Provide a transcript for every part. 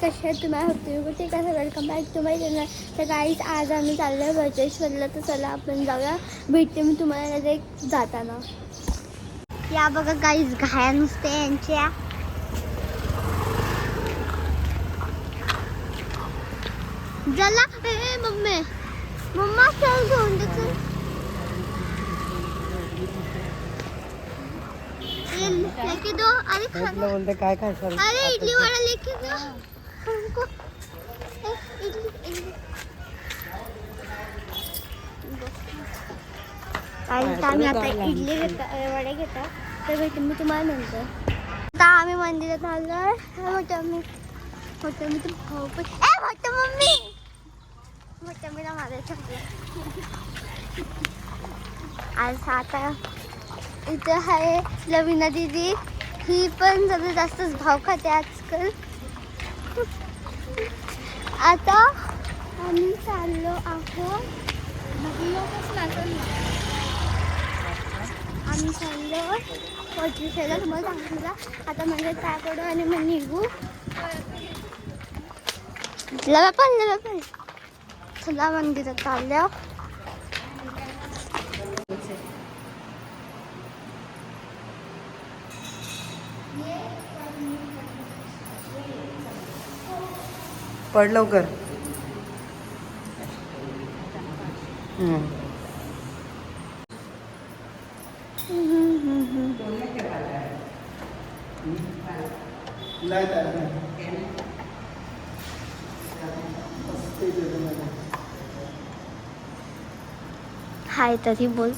कसे आहेत तुम्हाला होते ठीक आहे. Welcome back to my channel. तर गाईज आज आम्ही चाललो आहे बळतेश्वरला. तर चला आपण जाऊया. भेटते मी तुम्हाला एक जाताना. या बघा गाईज घाया नुसते यांच्या. जला मम्मी मम्मा चल घेऊन दे चल. लेके दो. अरे खाना बोलते काय काय सर. अरे इडली वडा लेके दो हमको. इडली आम्ही आता इडली वडे घेतो. तर भेटून मी तुम्हाला नंतर. आता आम्ही मंदिरात आलोय. मोठं मी तर भाऊ पण मोठं मम्मी मोठं मी ना मारायचं. आज आता इथं आहे लवीना दीदी. ही पण सगळं जास्तच भाव खाते आजकाल. आता आम्ही चाललो आहोत. आम्ही चाललो पोटरीला तुम्हाला सांगितलं. आता म्हणजे काय करू आणि मग निघू. लवा पण चला मंदिरात चालल्या. पड लवकर. हाय तरी बोल.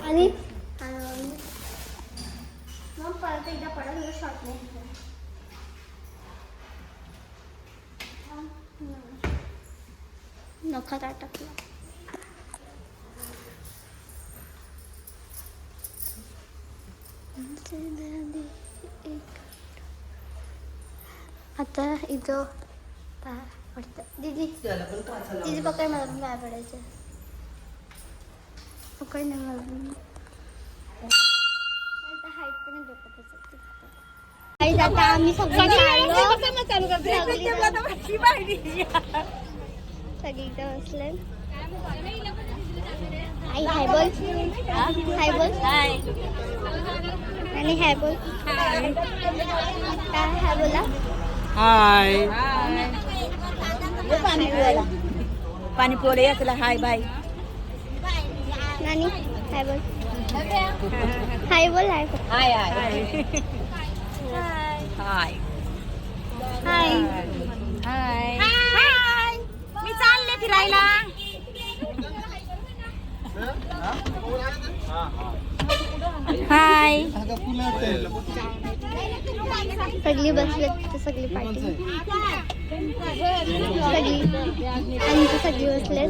आणि मग परत एकदा पडत शॉर्ट नाही. नखात अटकला. आता इथं पाय पडतं. दीदी दीदी पकड. मला पण पाय पडायचं. पकड नाही मला. हाईट पण आता आम्ही सगळी इथं बसले. आई हाय बोल. हाय बोल. आणि हाय बोल. काय हाय बोला. हाय. पाणी पोळे यातला. Hi bye. नानी हाय बोल. हाय बोल. हाय बोल. हाय हाय हाय हाय हाय हाय. मी चालले फिरायला. हाय. सगळी बसले तिथे. सगळी पार्टी सगळी आणि सगळी बसले.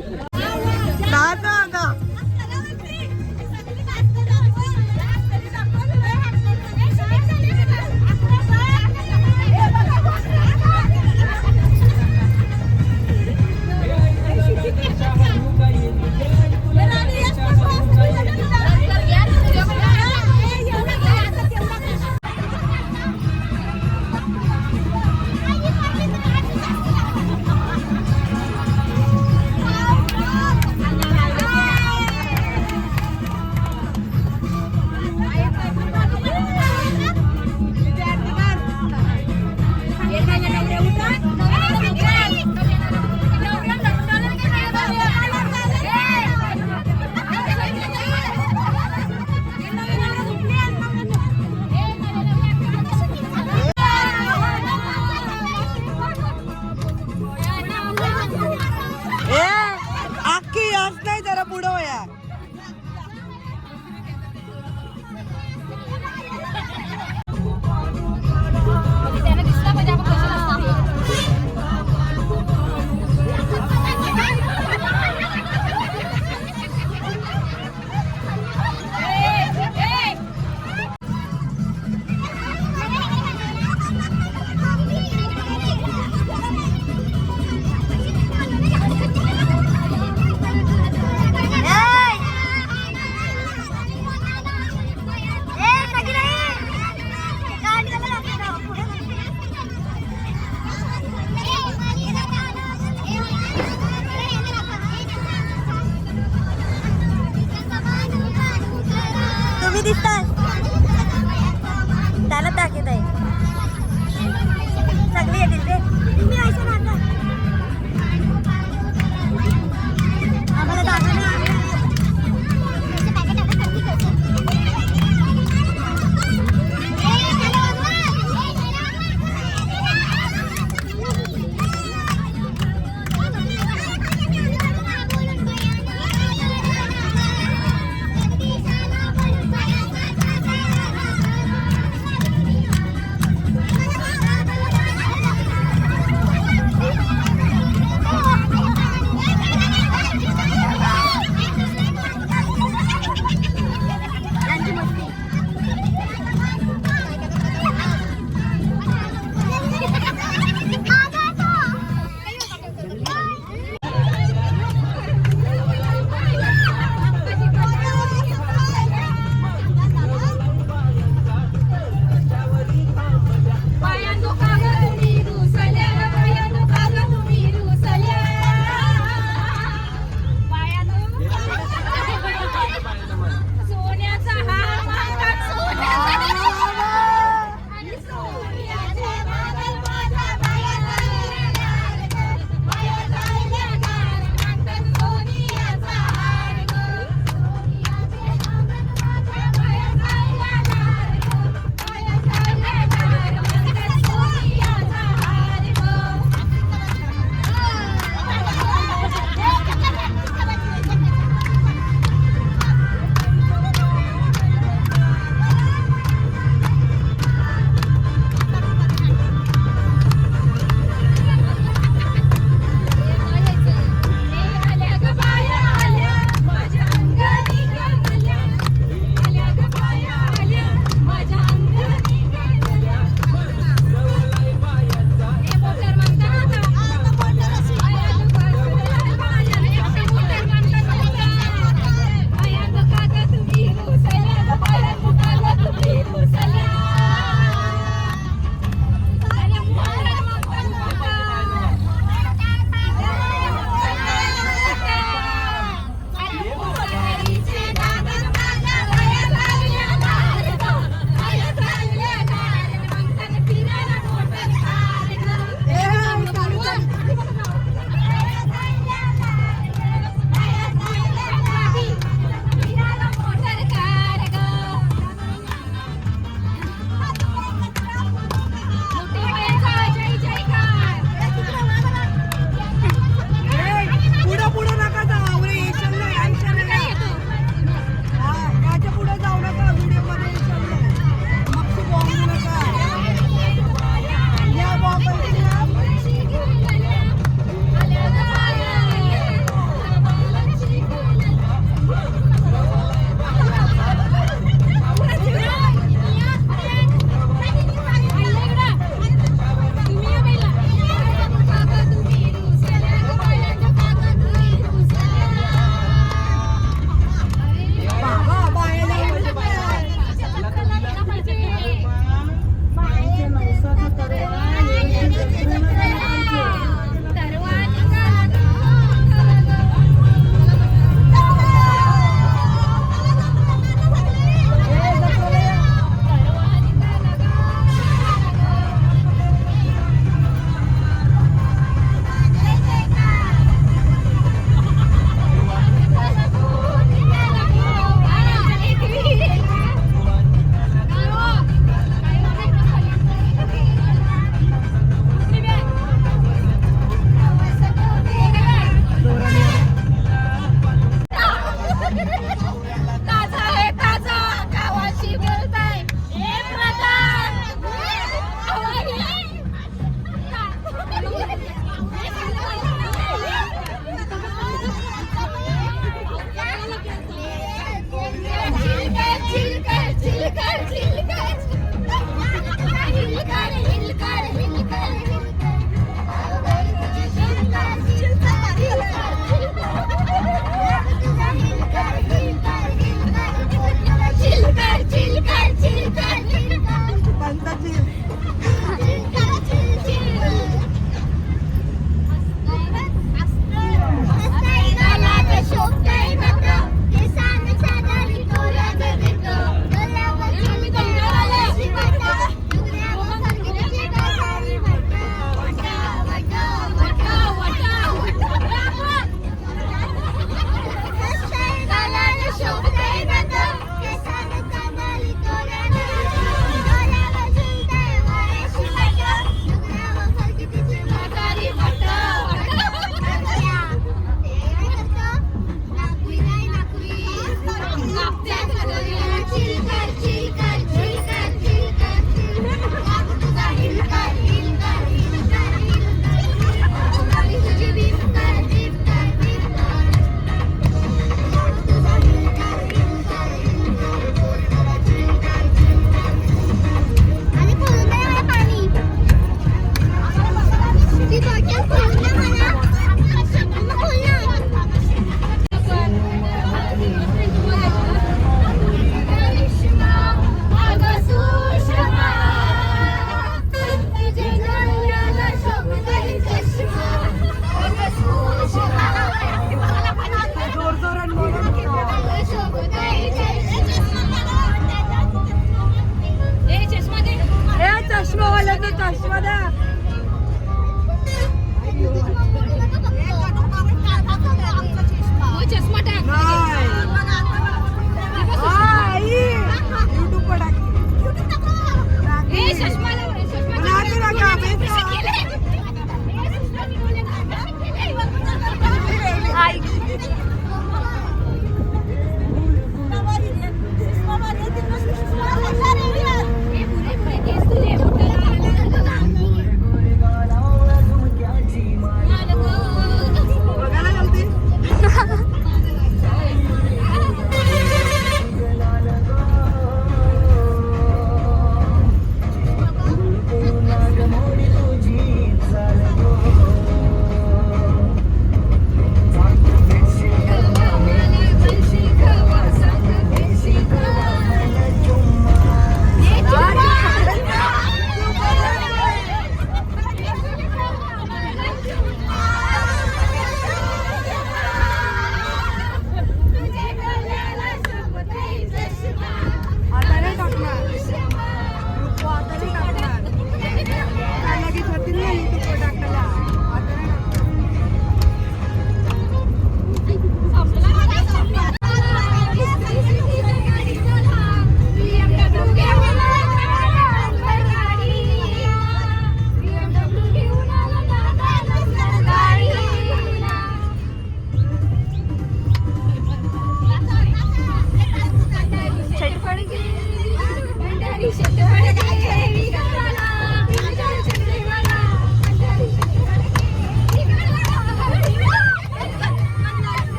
दिसतात त्याला ताकीद आहे सगळे येतील रे तुम्ही यायचं ना आता. आम्हाला दाखवा ना.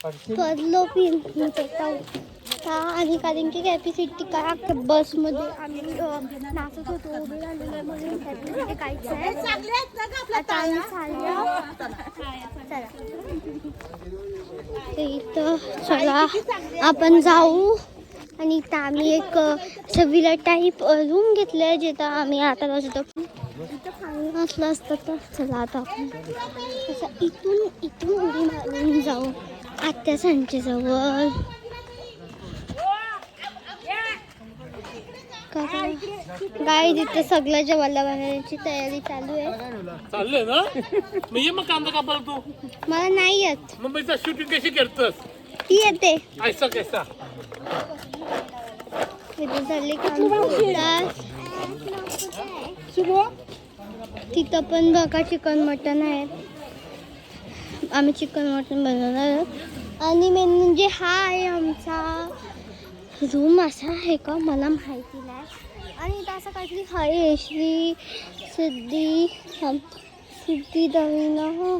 पडलो पिन आणि कारण की कॅपॅसिटी काय अख्ख्या बसमध्ये आम्ही नाचत होतो उभे राहिलेलो म्हणून कॅपॅसिटी काहीच आहे. आता आम्ही चाललो चला ते इथं चला आपण जाऊ. आणि इथं आम्ही एक विला टाईप रूम घेतलंय जिथं आम्ही आता बसतो. इथं पाणी नसलं असतं तर चला आता आपण असं इथून उडी मारून जाऊ आत्या सांजेजवळ. गाय तिथे सगळं जेवायला बनवण्याची तयारी चालू आहे ना. मग कांदा कापायला तू मला नाही येत. मुंबईचा शूटिंग कशी करतोस? ती येते ऐसा कैसा तिथे चालले काम करतात. तिथं पण बघा चिकन मटन आहे. आम्ही चिकन मटन बनवणार आहोत. आणि मेन म्हणजे हा आहे आमचा रूम. असा आहे का मला माहिती नाही. आणि इथं असं काहीतरी आहे श्री सिद्धी दवीनं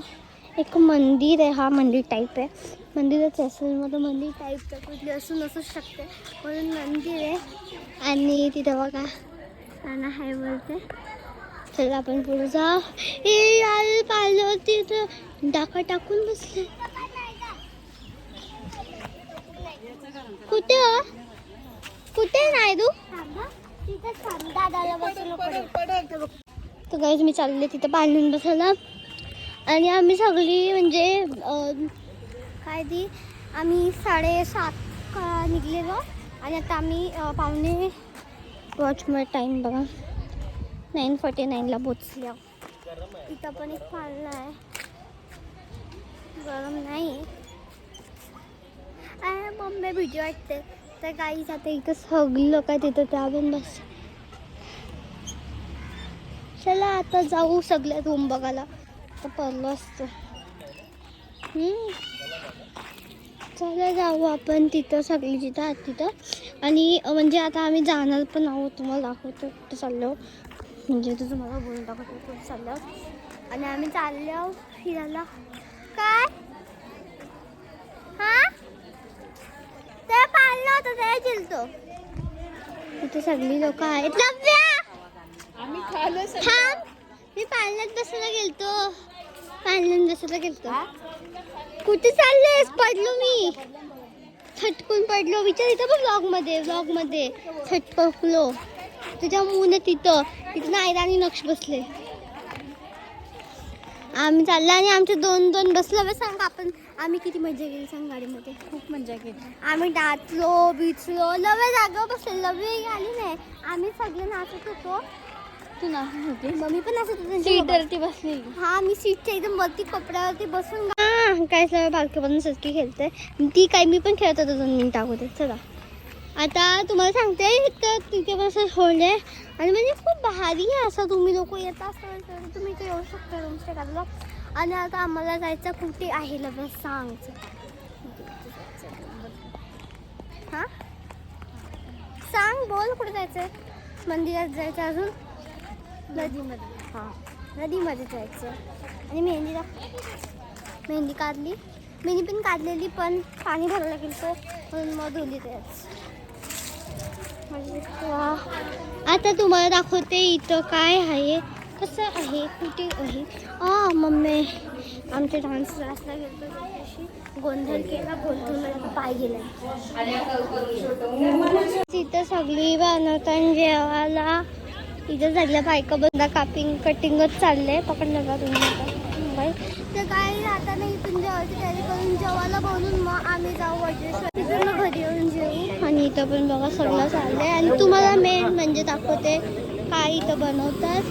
एक मंदिर आहे. हा मंदिर टाईप आहे. मंदिरच असेल मला मंदिर टाईप तर कुठली असून नसूच शकते म्हणून मंदिर आहे. आणि तिथं बघा नाना हाय बोलते. चला आपण पुढे जा. ए पाहिलं तिथं डाका टाकून बसले. कुठे कुठे नाही तू दादाला तर गाईज मी चालले तिथं पाणी बसायला. आणि आम्ही सगळी म्हणजे काय ती आम्ही 7:30 निघलेलो. आणि आता आम्ही पावणे वॉचमध्ये टाईम बघा 9:49ला पोचलो. इथं पण एक पाळणं आहे. गरम नाही मम्मी भीती वाटते तर काहीच. आता इथं सगळी लोक आहेत तिथं त्या पण बस. चला आता जाऊ सगळ्या रूम बघायला. आता पडलो असतं. चला जाऊ आपण तिथं सगळी जिथं आहात तिथं. आणि म्हणजे आता आम्ही जाणार पण आहोत. तुम्हाला दाखवतो कुठं चाललो म्हणजे तू तुम्हाला बोलून दाखवतो कुठं चाललो. आणि आम्ही चाललो फिरायला. काय हां ते पाळलं होतं ते चिलतो. तिथे सगळी लोक आहेत. थांब मी पाळण्यात बसायला गेलतो. कुठे चाललेस? पडलो मी छटकून पडलो. विचार इथं पण ब्लॉग मध्ये छटकलो तुझ्या मुलं तिथं नायरानी नक्ष बसले. आम्ही चाललो आणि आमचे दोन बसलं. सांग आपण आम्ही किती मजा केली सांग गाडीमध्ये. खूप मजा केली. आम्ही नाचलो बिचलो. लवे जागेवर बसले. लवे आली नाही. आम्ही सगळे नाचत होतो. तू नाचत होती? मम्मी पण नाचत होती सीटवरती बसली. हा मी सीटच्या एकदम वरती कपड्यावरती बसून काय सगळं बारकेपण सटकी खेळते ती. काय मी पण खेळत होतो 2 मिनिट अगोदर. चला आता तुम्हाला सांगते तर तिथे पण असं होल्ड आहे. आणि म्हणजे खूप भारी आहे असं. तुम्ही लोक येत असाल तर तुम्ही इथे येऊ शकता रूमस्टे करायला. आणि आता आम्हाला जायचं कुठे आहे लग्न सांग. हां सांग बोल कुठे जायचं. मंदिरात जायचं अजून नदीमध्ये. हां नदीमध्ये जायचं. आणि मेहंदी काढली. मेहंदी पण काढलेली पण पाणी भरायला गेलं म्हणून मग धुली त्याच. आता तुम्हाला दाखवते इथं काय आहे कसं आहे कुठे आहे. मम्मी आमच्या डान्स क्लासला गेलो त्याच्याशी गोंधळ केला. गोंधळ मला पाय गेला. तिथं सगळी बनवतात जेवायला. इथं सगळ्या बायका बंदा कटिंगच चाललंय. पकडलं का तुम्ही तर काय आता नाही. इथून जेवायची तयारी करून जेवायला बोलून मग आम्ही जाऊ वज्रेश्वर. तिथून मग घरी येऊन जेवू. आणि इथं पण बघा सगळं चाललंय. आणि तुम्हाला मेन म्हणजे दाखवते काय इथं बनवतात.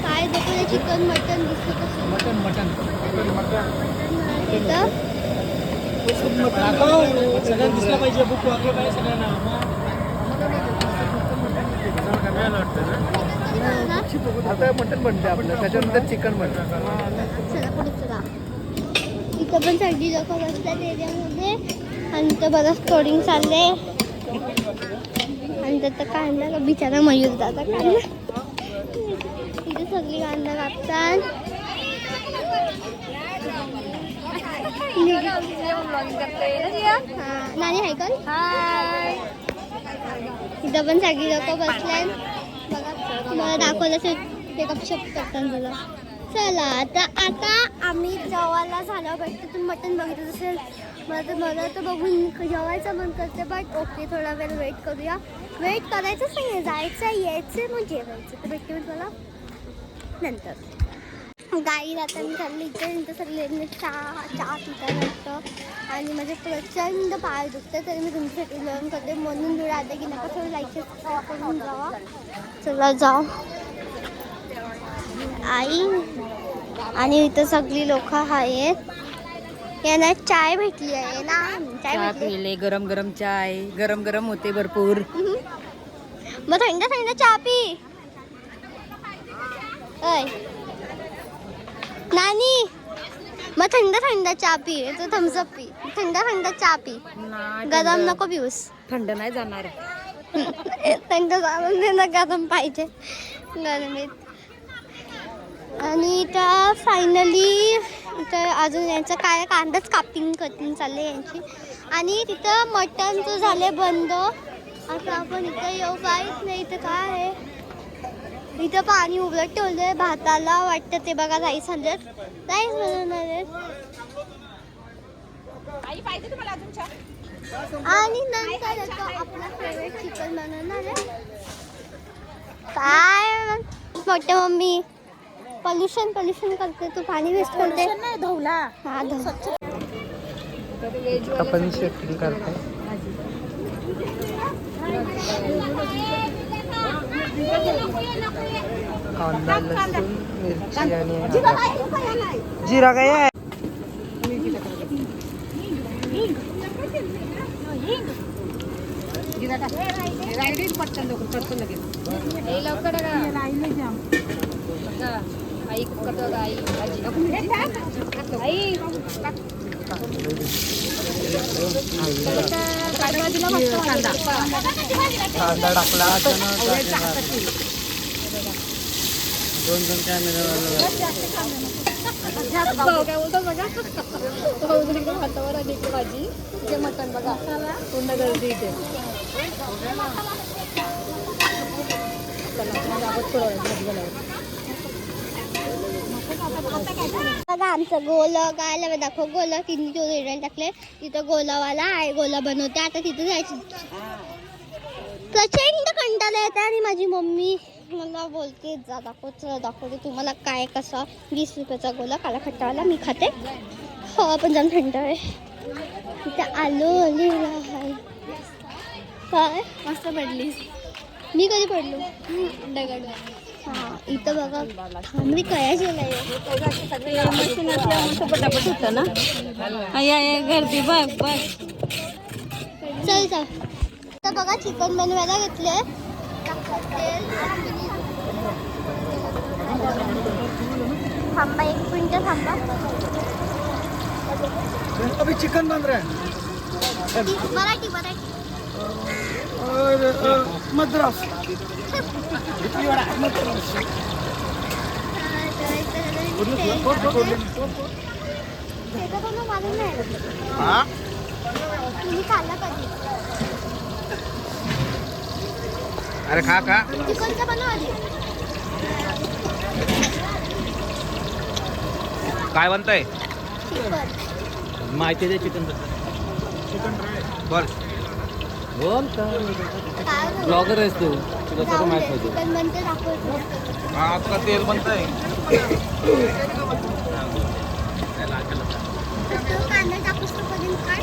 काय दाखवते चिकन मटन दिसत असेल. मटन इथं सगळ्यांना दिसलं पाहिजे. बुक काय सगळ्यांना आता मटन बनते आपलं. त्याच्यानंतर चिकन बनतं. चला पुढे चला. इथं पण सगळी लोक बसतात एरियामध्ये. आणि इथं बरंच स्टोरिंग चालले. आणि त्याचा कांदा बिचारा मयूर दादा कांदा. इथे सगळी कांदा कापतात. नानी हाय का इथं पण सगळी लोक बसल्यात बघा तुम्हाला दाखवलं ते गपशप करतात तुला चला आता आम्ही जेवायला झालं भेटतो तुम्ही मटण बघितलं असेल मला तर बघून जेवायचं मन करते बट ओके थोडा वेळ वेट करूया वेट करायचंच नाही जायचं यायचं मग जेवायचं तर भेटते मी तुला नंतर गाई आता मी चालली इथे सगळे चहा पिता वाटतं आणि माझे प्रचंड पाय दुखतं तरी मी तुमच्यासाठी लर्न करते म्हणून थोडं आता की नका थोडं लाईक करून जावा चला जाऊ आई आणि इथं सगळी लोक आहेत यांना चाय भेटली आहे ना चाय भेटली गरम गरम चाय गरम गरम होते भरपूर मग थंड थंड चहा पी अय नानी मग थंड थंड चहा पी तू थम्सअप पी थंड थंड चहा पी गरम नको पिऊस थंड नाही जाणार थंड जाऊन दे ना गरम पाहिजे गरमीत आणि इथं फायनली इथं अजून यांचं काय कांदाच कटिंग चालले यांची आणि तिथं मटणचं झाले बंद आता आपण इथं येऊ काहीच नाही इथं काय आहे इथं पाणी उलट ठेवलंय भाताला वाटतं ते बघा राईस आणलेत राईस बनवणार आहेत आणि नंतर येतो आपला फेवरेट चिकन बनवणार आहे काय मोठ्या मम्मी पॉल्युशन करते तू पाणी वेस्ट करते नाही धवला हा आपण शेटिंग करतो कांदा लसूण मिरची आणि जिरा काय आहे आई करतो आई आई कांदा टाकला दोन कॅमेरा हातावर आली की भाजी ते मटण बघा पूर्ण गर्दी इथे बघा आमचं गोला गायला दाखव गोला तिने जो रेडन टाकले तिथं गोलावाला आहे गोला बनवते आता तिथं जायचं प्रचंड कंटाळा येते आणि माझी मम्मी मला बोलते जा दाखवते तुम्हाला काय कसा 20 रुपयाचा गोला काला खट्टावाला मी खाते हो पण जाम थंड आहे तिथं आलो काय मस्त पडलीस मी कधी पडलो दगड हा इथं बघा थांबली काय गेलाय मस्त पटापट होतं ना गर्दी बघ चल आता बघा चिकन बनवायला घेतले थांबा 1 मिनिट थांबा अभी चिकन बन रहा है मराठी और मद्रास तुम्ही खाल्ला कधी अरे खा चिकनचं बनव आधी काय बनतंय चिकन माहिती दे चिकन बोल काय ब्लॉगर आहेस तू तुला सर्व माहित पाहिजे चिकन बनते दाखवतो आता तेल बनतंय कांदा टाकूस कधी काय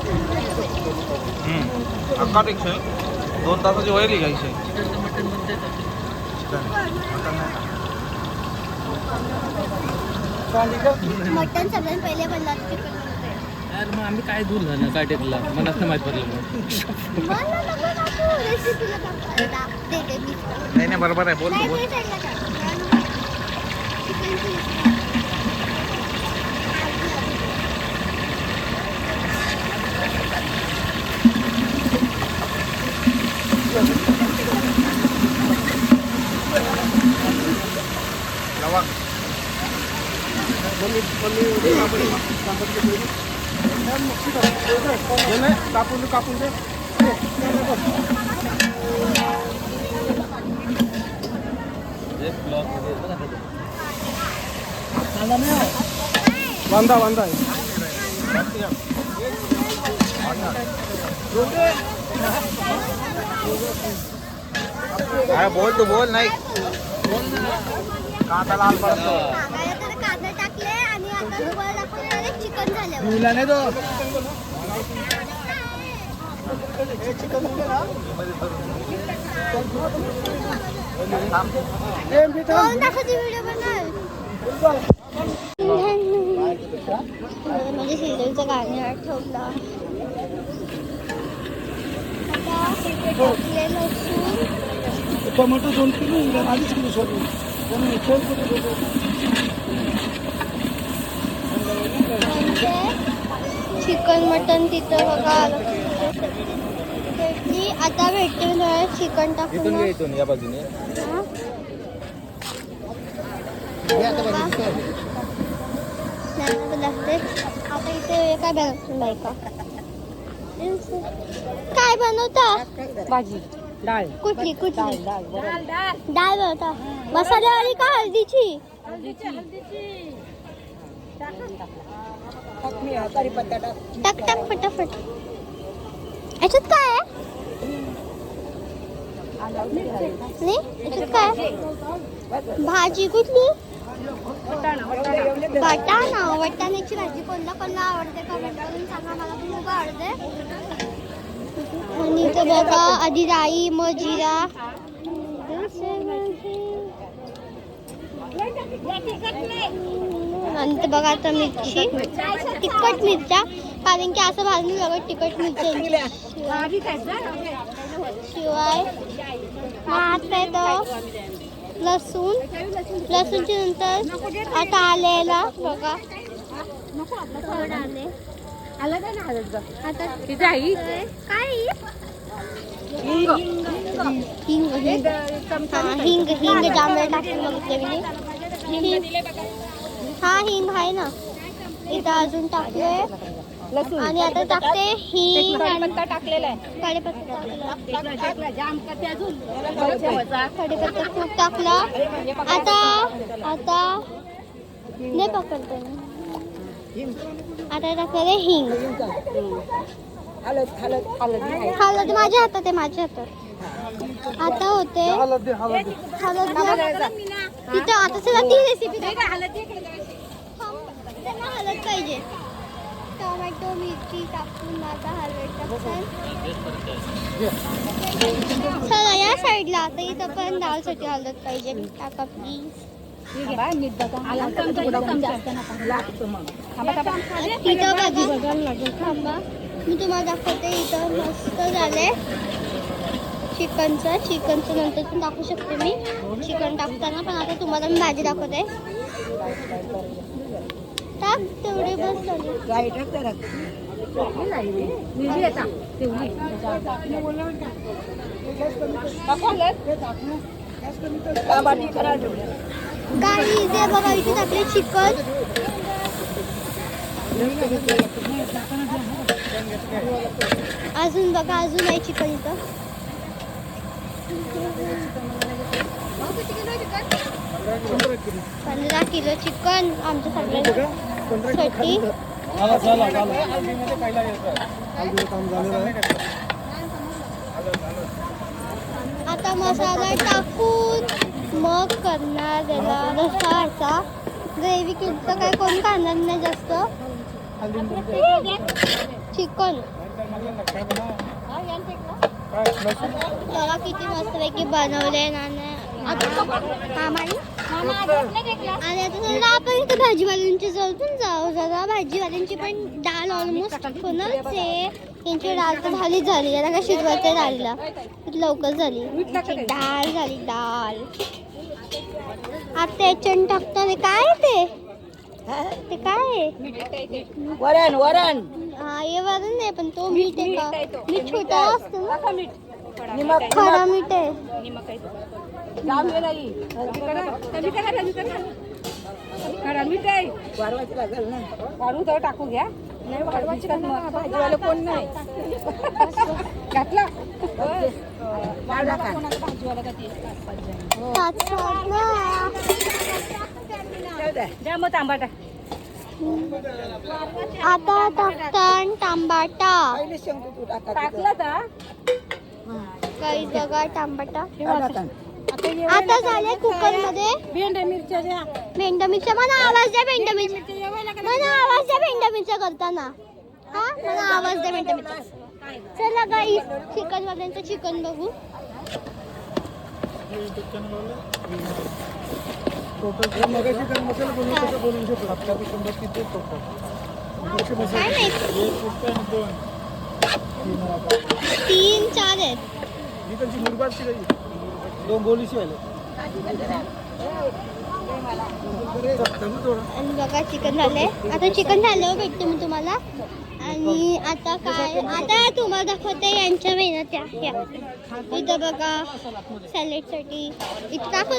अक्का टेक्शन 2 तासाची वय घ्यायची मटन सगळ्यात पहिले बनला चिकन यार मग आम्ही काय दूर झालं काय टेकला मला असं माहित पडलं नाही बरोबर आहे बोल लवंग कापून कापून दे. बांधा बांधा बोल तू बोल नाही कांदा लाल पडतो. कांदा टाकले आणि आता तुम्हाला दाखवणार चिकन झालं. मुला नाही तो कोण दाखवते व्हिडिओ बनव. म्हणजे सिरियलचं गाणं ठेवलं. टोमॅटो 2 किलो आधीच किलो सोडून चिकन मटन तिथं बघा भेटली. आता भेटते चिकन टाकून या बाजूने लागते. आता इथे काय बनवतो बायका काय बनवता भाजी डाळ कुठली कुठली डाळ डाळ बनवता मसाल्यावाली का हळदीची. टाक टाक फटाफट. याच्यात काय आहे नाही याच्यात काय भाजी कुठली वाटाणा. वाटाण्याची भाजी कोणला कोणला आवडते कमेंट करून सांगा. मला पण खूप आवडते. आणि इथं बघा आधी राई मग जिरा नंतर बघा आता मिरची तिखट मिरच्या कारण की असं भाजून लगत तिखट मिरची शिवाय मग आता येतं लसूण. लसूणच्या नंतर आता आलेला बघा आता काय हिंग हिंग हिंग जांभळ टाकून बघितले मी. हा हिंग आहे ना इथं अजून टाकले. आणि आता टाकते हिंग टाकलेला आहे. कढीपत्ता खूप टाकला. आता आता नाही पकडते ना. आता टाकले हिंग. हळद माझ्या हातात आहे माझ्या हातात. आता होते हळद तिथं. आता सगळं ती रेसिपी हळद पाहिजे. टोमॅटो मिरची टाकून आता हळद टाकतात. चला या साईडला आता इथं पण डाळसाठी हळद पाहिजे. टाका प्लीज. तिथं थांबा मी तुम्हाला दाखवते. इथं मस्त झालंय चिकनचं नंतर पण दाखवू शकते मी चिकन टाकताना. पण आता तुम्हाला मी भाजी दाखवते. टाक तेवढे बस काही इथे बघा. इथे टाकले चिकन. अजून बघा अजून आहे चिकन इथं. 15 किलो चिकन आमच्या सगळ्यांसाठी. आता मसाला टाकून मग करणार त्याला रस्सा. ग्रेव्ही किंवा काय कोण खाणार नाही जास्त. चिकन बघा किती मस्तपैकी बनवले ना. आणि आता आपण इथं भाजीवाल्यांच्या जवळ पण जाऊ. जरा भाजीवाल्यांची पण डाळ ऑलमोस्ट फुलच आहे. यांची डाळ तर झालीच झाली. याला काय शिजवायचं डाळीला लवकर झाली. डाळ झाली डाळ. आता याच्यानं टाकतो. ते काय ते काय वरण वरण. हा हे वरण नाही पण तो मीठ आहे का. मीठ छोटा असतो ना. खरा मीठ आहे. टाकू घ्या. नाही वाढवायची भाजीवाला कोण नाही घातला भाजीवाला का द्या मग तांबाटा आता टाकतान टमाटा टाकला का काही जगा टमाटा आता झाले कुकर मध्ये भेंड्या मिरच्या द्या भेंडा मिरच्या मला आवाज द्या भेंडा मिरच्या मला आवाज द्या भेंडा मिरच्या करताना हा मला आवाज द्या भेंडा मिरच्या चला गाईस चिकन वाल्यांचं चिकन बघू काय नाही 3-4 आहेत आणि बघा चिकन झालंय आता चिकन झालं भेटते मी तुम्हाला आणि आता काय आता तुम्हाला दाखवते यांच्या मेहनत्या इथं बघा सॅलेडसाठी इथं दाखव